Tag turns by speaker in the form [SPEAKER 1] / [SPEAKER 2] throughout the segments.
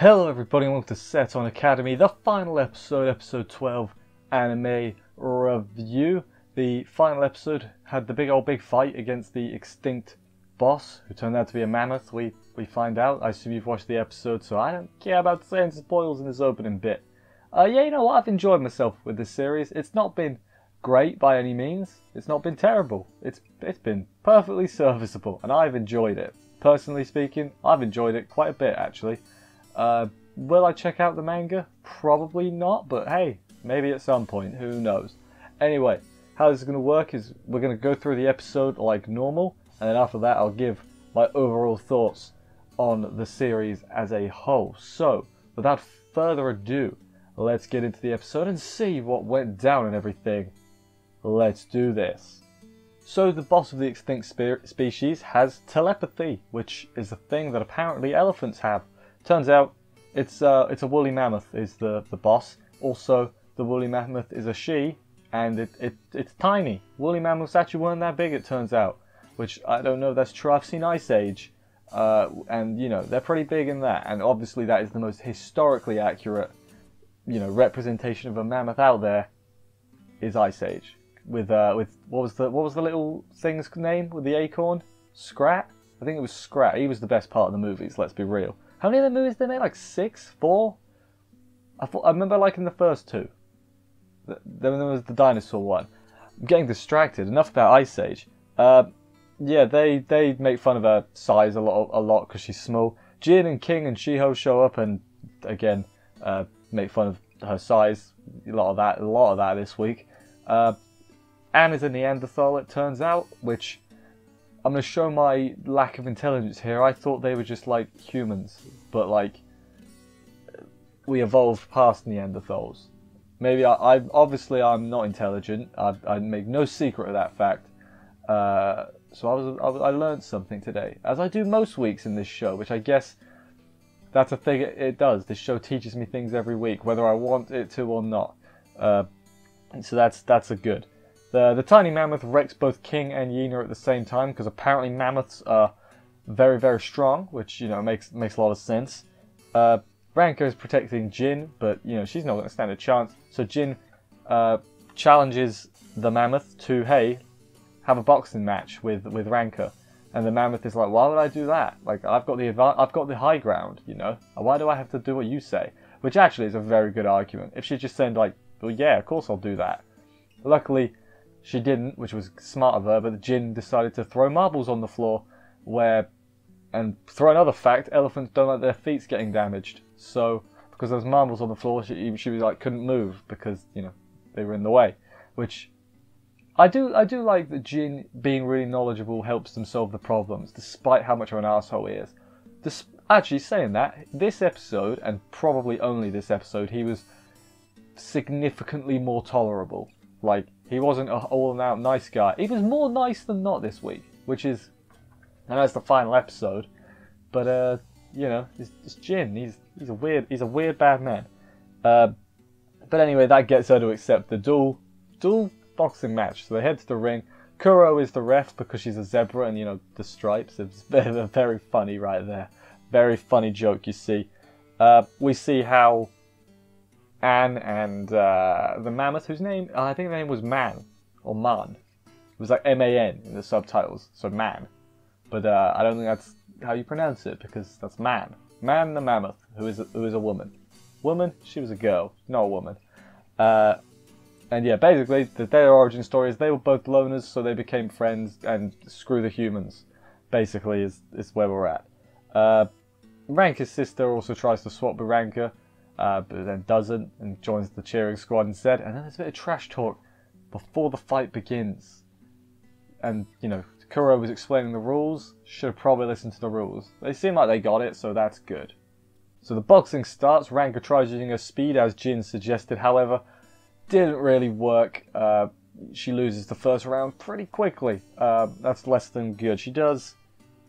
[SPEAKER 1] Hello everybody and welcome to Seton Academy, the final episode, episode 12, anime review. The final episode had the big fight against the extinct boss, who turned out to be a mammoth, we find out. I assume you've watched the episode, so I don't care about saying spoilers in this opening bit. Yeah, you know what, I've enjoyed myself with this series. It's not been great by any means, it's not been terrible. It's been perfectly serviceable, and I've enjoyed it. Personally speaking, I've enjoyed it quite a bit actually. Will I check out the manga? Probably not, but hey, maybe at some point, who knows. Anyway, how this is going to work is we're going to go through the episode like normal, and then after that I'll give my overall thoughts on the series as a whole. So, without further ado, let's get into the episode and see what went down and everything. Let's do this. So the boss of the extinct species has telepathy, which is a thing that apparently elephants have. Turns out it's a woolly mammoth is the boss. Also, the woolly mammoth is a she, and it's tiny. Woolly mammoths actually weren't that big, it turns out, which I don't know if that's true. I've seen Ice Age, and you know they're pretty big in that, and obviously that is the most historically accurate, you know, representation of a mammoth out there is Ice Age. With what was the little thing's name with the acorn? Scrat? I think it was Scrat. He was the best part of the movies. Let's be real. How many of the movies they made? Like 6? 4? I remember liking the first 2. Then there was the dinosaur one. I'm getting distracted. Enough about Ice Age. Yeah, they make fun of her size a lot because she's small. Jin and King and Shiho show up and again make fun of her size. A lot of that this week. Anne is a Neanderthal, it turns out, which I'm going to show my lack of intelligence here. I thought they were just like humans, but like we evolved past Neanderthals. Maybe obviously I'm not intelligent. I make no secret of that fact. So I learned something today, as I do most weeks in this show, which I guess that's a thing it does. This show teaches me things every week, whether I want it to or not. So that's a good. The tiny mammoth wrecks both King and Yina at the same time because apparently mammoths are very, very strong, which, you know, makes a lot of sense. Ranka is protecting Jin, but, you know, she's not going to stand a chance. So Jin challenges the mammoth to, hey, have a boxing match with Ranka. And the mammoth is like, why would I do that? Like, I've got the high ground, you know? Why do I have to do what you say? Which actually is a very good argument. If she just said, like, well, yeah, of course I'll do that. Luckily, she didn't, which was smart of her, but the Jin decided to throw marbles on the floor, and throw another fact, elephants don't like their feet getting damaged. So, because there was marbles on the floor, she was like, couldn't move, because, you know, they were in the way. Which, I do like that Jin being really knowledgeable helps them solve the problems, despite how much of an asshole he is. Actually, saying that, this episode, and probably only this episode, he was significantly more tolerable. Like, he wasn't an all-out nice guy. He was more nice than not this week, which is, I know it's the final episode, but you know, it's Jin. He's a weird bad man. But anyway, that gets her to accept the dual boxing match. So they head to the ring. Kuro is the ref because she's a zebra and, you know, the stripes. It's very funny right there. Very funny joke, you see. We see how Anne and the mammoth, whose name, I think the name was Man, or Man. It was like M-A-N in the subtitles, so Man. But I don't think that's how you pronounce it, because that's Man. Man the mammoth, who is a woman. Woman? She was a girl, not a woman. And yeah, basically, their origin story is they were both loners, so they became friends, and screw the humans, basically, is where we're at. Ranka's sister also tries to swap with Ranka, but then doesn't and joins the cheering squad instead. And then there's a bit of trash talk before the fight begins. And, you know, Kuro was explaining the rules. Should have probably listened to the rules. They seem like they got it, so that's good. So the boxing starts. Ranka tries using her speed as Jin suggested. However, didn't really work. She loses the first round pretty quickly. That's less than good. She does,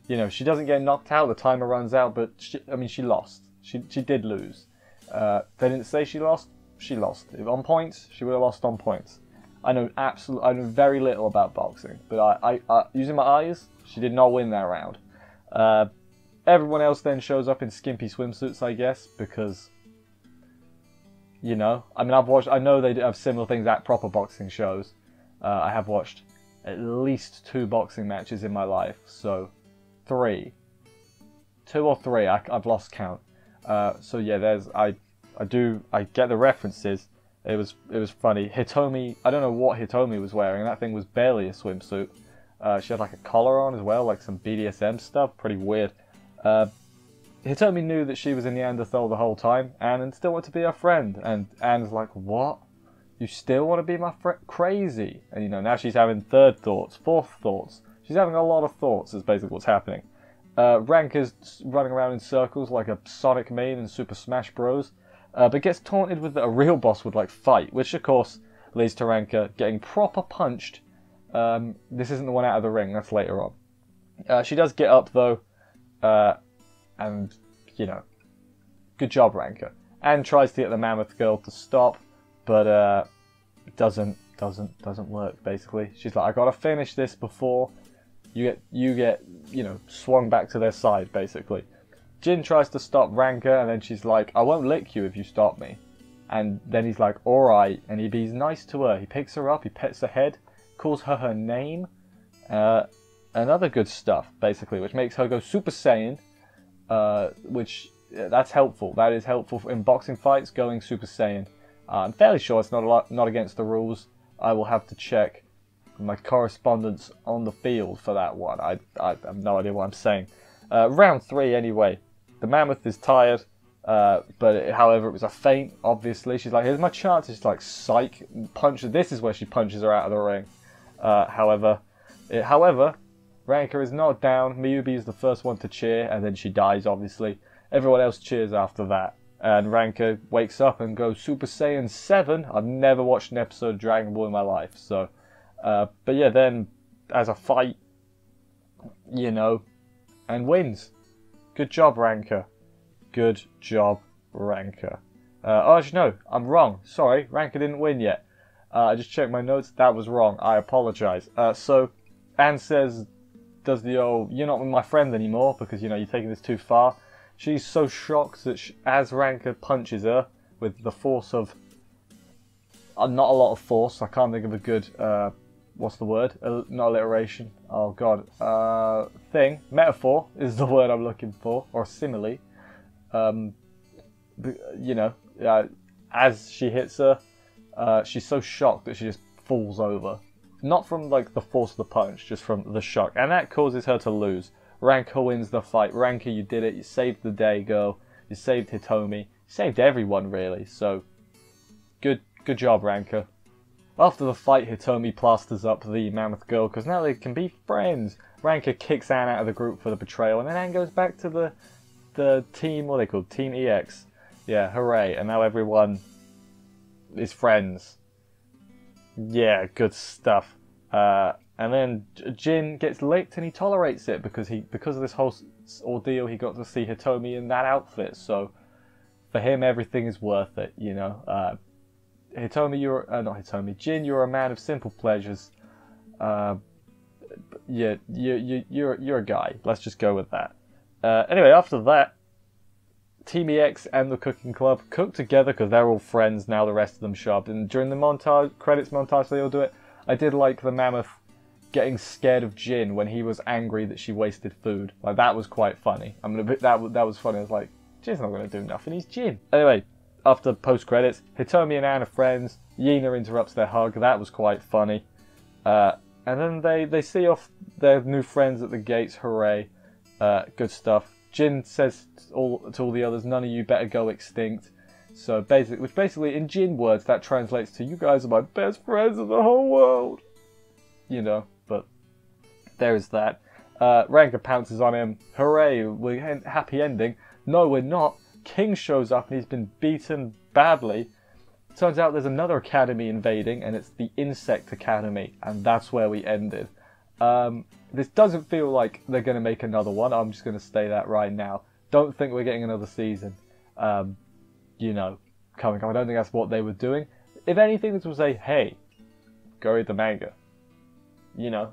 [SPEAKER 1] you know, she doesn't get knocked out. The timer runs out, but she lost. She did lose. They didn't say she lost. She lost. If on points, she would have lost on points. I know very little about boxing, but I using my eyes, she did not win that round. Everyone else then shows up in skimpy swimsuits, I guess, because, you know, I mean, I know they do have similar things at proper boxing shows. I have watched at least 2 boxing matches in my life, so 3. 2 or 3, I've lost count. So yeah, I get the references. It was funny. Hitomi, I don't know what Hitomi was wearing. That thing was barely a swimsuit. She had like a collar on as well, like some BDSM stuff. Pretty weird. Hitomi knew that she was a Neanderthal the whole time and still wanted to be her friend. And Anne's like, what? You still want to be my friend? Crazy. And you know, now she's having 3rd thoughts, 4th thoughts. She's having a lot of thoughts is basically what's happening. Ranka's running around in circles like a Sonic main in Super Smash Bros. But gets taunted with that a real boss would like fight, which of course leads to Ranka getting proper punched. This isn't the one out of the ring, that's later on. She does get up though. And, you know, good job, Ranka. Anne tries to get the mammoth girl to stop, but it doesn't work. Basically, she's like, I gotta finish this before you get, you know, swung back to their side. Basically, Jin tries to stop Ranka, and then she's like, I won't lick you if you stop me. And then he's like, all right, and he's nice to her. He picks her up, he pets her head, calls her name. And other good stuff, basically, which makes her go Super Saiyan, which, that's helpful. That is helpful in boxing fights, going Super Saiyan. I'm fairly sure it's not against the rules. I will have to check my correspondence on the field for that one. I have no idea what I'm saying. Round 3, anyway. The mammoth is tired, however, it was a feint, obviously. She's like, here's my chance. She's like, psych, punch. This is where she punches her out of the ring. However, Ranka is not down. Miyubi is the first one to cheer, and then she dies, obviously. Everyone else cheers after that. And Ranka wakes up and goes Super Saiyan 7. I've never watched an episode of Dragon Ball in my life, so... but yeah, then, as a fight, you know, and wins. Good job, Ranka. Good job, Ranka. Actually, no, I'm wrong. Sorry, Ranka didn't win yet. I just checked my notes. That was wrong. I apologise. So, Anne says... does the old, you're not my friend anymore because, you know, you're taking this too far. She's so shocked that as Ranka punches her with the force of, not a lot of force, I can't think of a good, what's the word? Not alliteration, oh god, metaphor is the word I'm looking for, or simile. You know, as she hits her, she's so shocked that she just falls over. Not from, like, the force of the punch, just from the shock. And that causes her to lose. Ranka wins the fight. Ranka, you did it. You saved the day, girl. You saved Hitomi. You saved everyone, really. So, good job, Ranka. After the fight, Hitomi plasters up the mammoth girl, because now they can be friends. Ranka kicks Anne out of the group for the betrayal, and then Anne goes back to the team, what are they called? Team EX. Yeah, hooray. And now everyone is friends. Yeah, good stuff. And then Jin gets licked and he tolerates it because of this whole ordeal. He got to see Hitomi in that outfit, so for him everything is worth it. You know, Hitomi, Jin, you're a man of simple pleasures. Yeah, you're a guy. Let's just go with that. Anyway, after that, Team EX and the cooking club cook together because they're all friends now. The rest of them show up, and during the credits montage, they all do it. I did like the mammoth getting scared of Jin when he was angry that she wasted food. Like, that was quite funny. That was funny. I was like, Jin's not going to do nothing. He's Jin. Anyway, after post credits, Hitomi and Anne are friends. Yina interrupts their hug. That was quite funny. And then they see off their new friends at the gates. Hooray! Good stuff. Jin says to all the others, none of you better go extinct. So basically in Jin words, that translates to, you guys are my best friends in the whole world. You know, but there is that. Ranka pounces on him. Hooray, we're happy ending. No, we're not. King shows up and he's been beaten badly. Turns out there's another academy invading, and it's the Insect Academy, and that's where we ended. This doesn't feel like they're going to make another one. I'm just going to say that right now. Don't think we're getting another season. You know, coming up. I don't think that's what they were doing. If anything, this was a, hey, go read the manga. You know,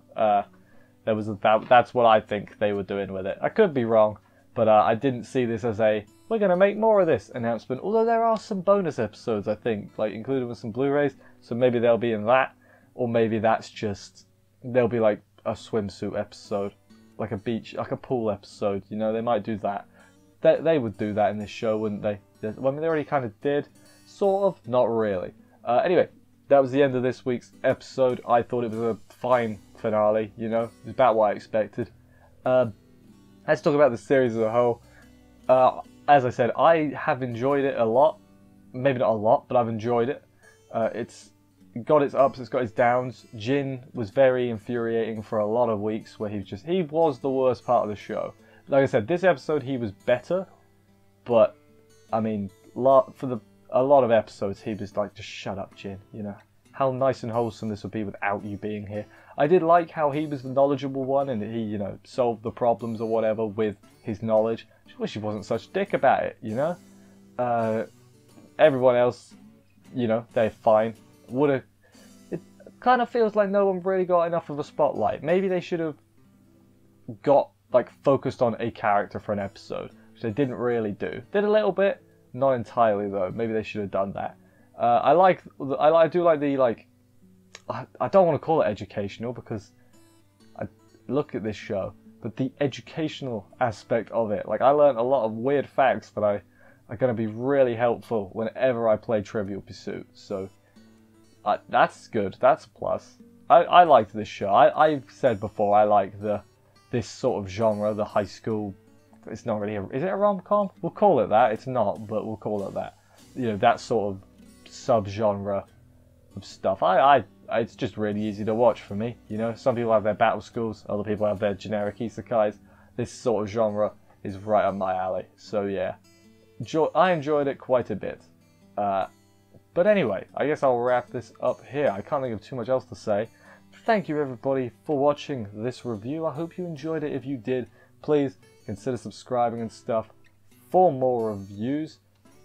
[SPEAKER 1] that's what I think they were doing with it. I could be wrong, But I didn't see this as a, we're going to make more of this announcement. Although there are some bonus episodes, I think, like included with some Blu-rays. So maybe they'll be in that. Or maybe that's just, there'll be like a swimsuit episode. Like a beach, like a pool episode. You know, they might do that. They would do that in this show, wouldn't they? Well, I mean, they already kind of did. Sort of. Not really. Anyway, that was the end of this week's episode. I thought it was a fine finale, you know. It was about what I expected. Let's talk about the series as a whole. As I said, I have enjoyed it a lot. Maybe not a lot, but I've enjoyed it. It's got its ups, it's got its downs. Jin was very infuriating for a lot of weeks where he was the worst part of the show. Like I said, this episode he was better, but I mean, for a lot of episodes he was like, just shut up, Jin, you know. How nice and wholesome this would be without you being here. I did like how he was the knowledgeable one and he, you know, solved the problems or whatever with his knowledge. I wish he wasn't such a dick about it, you know. Everyone else, you know, they're fine. It kind of feels like no one really got enough of a spotlight. Maybe they should have got like focused on a character for an episode, which they didn't really do. Did a little bit, not entirely though. Maybe they should have done that. I do like the like. I don't want to call it educational because I look at this show, but the educational aspect of it, like I learned a lot of weird facts that are going to be really helpful whenever I play Trivial Pursuit. So that's good. That's a plus. I liked this show. I've said before I like this sort of genre, the high school. It's not really. Is it a rom-com? We'll call it that. It's not, but we'll call it that. You know, that sort of sub-genre of stuff. It's just really easy to watch for me. You know, some people have their battle schools, other people have their generic isekais. This sort of genre is right up my alley. So yeah, I enjoyed it quite a bit. But anyway, I guess I'll wrap this up here. I can't think of too much else to say. Thank you everybody for watching this review. I hope you enjoyed it. If you did, please consider subscribing and stuff for more reviews.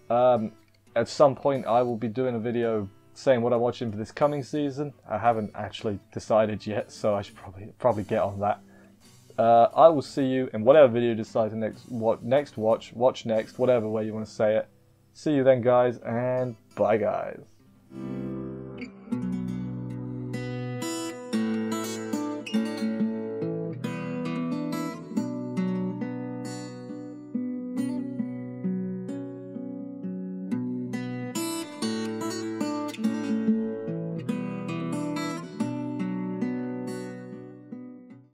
[SPEAKER 1] At some point I will be doing a video saying what I'm watching for this coming season. I haven't actually decided yet, so I should probably get on that. I will see you in whatever video you decide to watch next, whatever way you want to say it. See you then guys, and bye guys.